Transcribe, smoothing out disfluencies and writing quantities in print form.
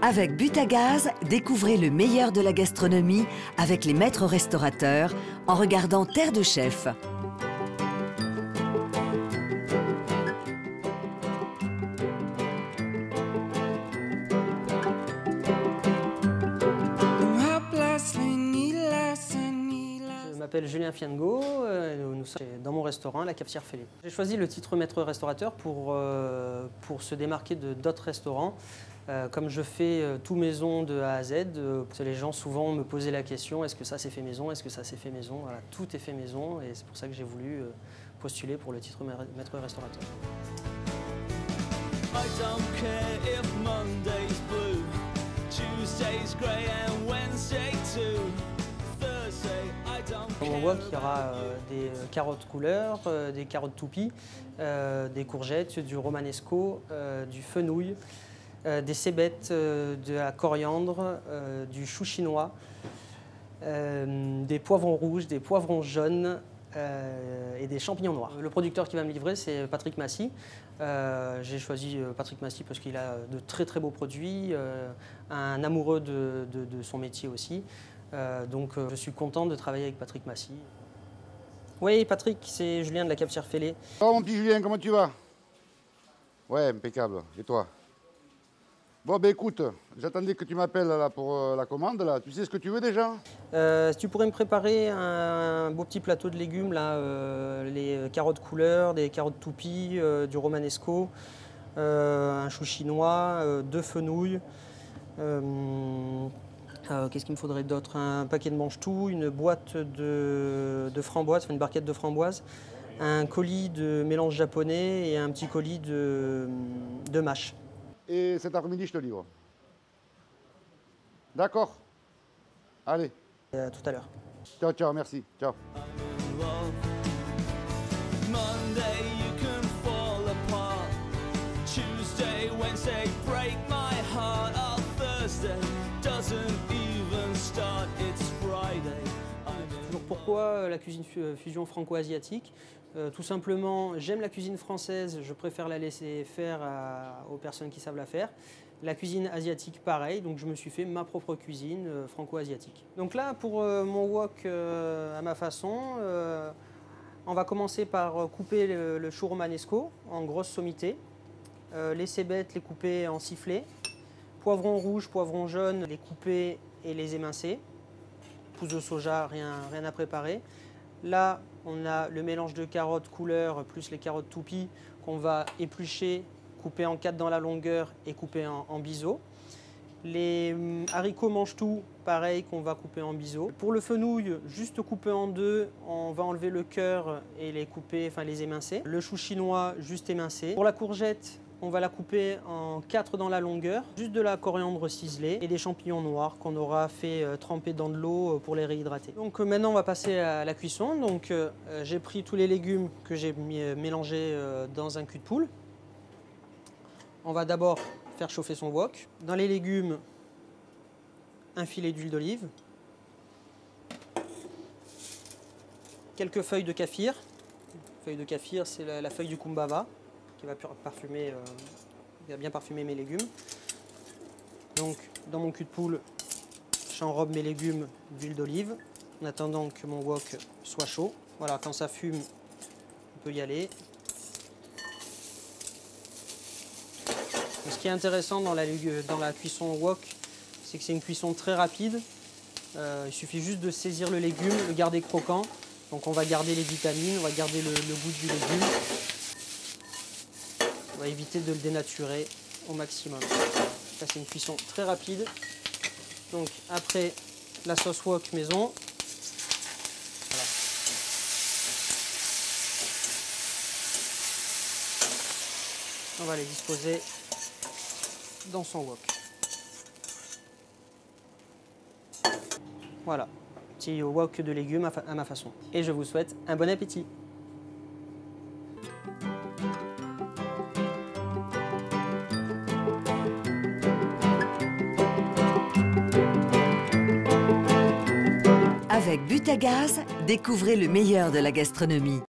Avec Butagaz, découvrez le meilleur de la gastronomie avec les maîtres restaurateurs en regardant Terre de Chef. Je m'appelle Julien Fiango, nous sommes dans mon restaurant, la Cafetière Fêlée. J'ai choisi le titre maître restaurateur pour se démarquer de d'autres restaurants. Comme je fais tout maison de A à Z, les gens souvent me posaient la question, est-ce que ça c'est fait maison, est-ce que ça c'est fait maison? Voilà, tout est fait maison et c'est pour ça que j'ai voulu postuler pour le titre maître restaurateur. I don't care if Monday's blue, Tuesday's grey and Wednesday too. On voit qu'il y aura des carottes couleur, des carottes toupies, des courgettes, du romanesco, du fenouil, des cébettes, de la coriandre, du chou chinois, des poivrons rouges, des poivrons jaunes et des champignons noirs. Le producteur qui va me livrer, c'est Patrick Massy. J'ai choisi Patrick Massy parce qu'il a de très très beaux produits, un amoureux de son métier aussi. Donc je suis content de travailler avec Patrick Massy. Oui, Patrick, c'est Julien de la Cafetière Fêlée. Oh mon petit Julien, comment tu vas? Ouais, impeccable. Et toi? Bon, ben écoute, j'attendais que tu m'appelles là pour la commande. Là. Tu sais ce que tu veux déjà? Si tu pourrais me préparer un beau petit plateau de légumes, là, les carottes couleur, des carottes toupies, du romanesco, un chou chinois, deux fenouils. Qu'est-ce qu'il me faudrait d'autre? Un paquet de mange-tout, une boîte de framboises, enfin une barquette de framboises, un colis de mélange japonais et un petit colis de mâche. Et cet après-midi, je te livre. D'accord? Allez. À tout à l'heure. Ciao, ciao, merci. Ciao. Pourquoi la cuisine fusion franco-asiatique? Tout simplement, j'aime la cuisine française, je préfère la laisser faire aux personnes qui savent la faire. La cuisine asiatique, pareil, donc je me suis fait ma propre cuisine franco-asiatique. Donc là, pour mon wok à ma façon, on va commencer par couper le chou romanesco en grosses sommités, les cébettes, les couper en sifflets, poivrons rouges, poivrons jaunes, les couper et les émincer. Pousse de soja, rien à préparer. Là, on a le mélange de carottes couleur plus les carottes toupies qu'on va éplucher, couper en 4 dans la longueur et couper en biseaux. Les haricots mange-tout, pareil, qu'on va couper en biseaux. Pour le fenouil, juste coupé en deux, on va enlever le cœur et les couper, enfin les émincer. Le chou chinois, juste émincé. Pour la courgette, on va la couper en 4 dans la longueur, juste de la coriandre ciselée et des champignons noirs qu'on aura fait tremper dans de l'eau pour les réhydrater. Donc maintenant on va passer à la cuisson. Donc j'ai pris tous les légumes que j'ai mélangés dans un cul de poule. On va d'abord faire chauffer son wok. Dans les légumes, un filet d'huile d'olive, quelques feuilles de kaffir. Feuille de kaffir, c'est la feuille du kumbhava qui va bien parfumer mes légumes. Donc dans mon cul de poule, j'enrobe mes légumes d'huile d'olive en attendant que mon wok soit chaud. Voilà, quand ça fume, on peut y aller. Ce qui est intéressant dans la cuisson wok, c'est que c'est une cuisson très rapide. Il suffit juste de saisir le légume, le garder croquant. Donc on va garder les vitamines, on va garder le goût du légume. On va éviter de le dénaturer au maximum. Ça, c'est une cuisson très rapide. Donc après la sauce wok maison, voilà. On va les disposer dans son wok. Voilà, petit wok de légumes à ma façon. Et je vous souhaite un bon appétit. Avec Butagaz, découvrez le meilleur de la gastronomie.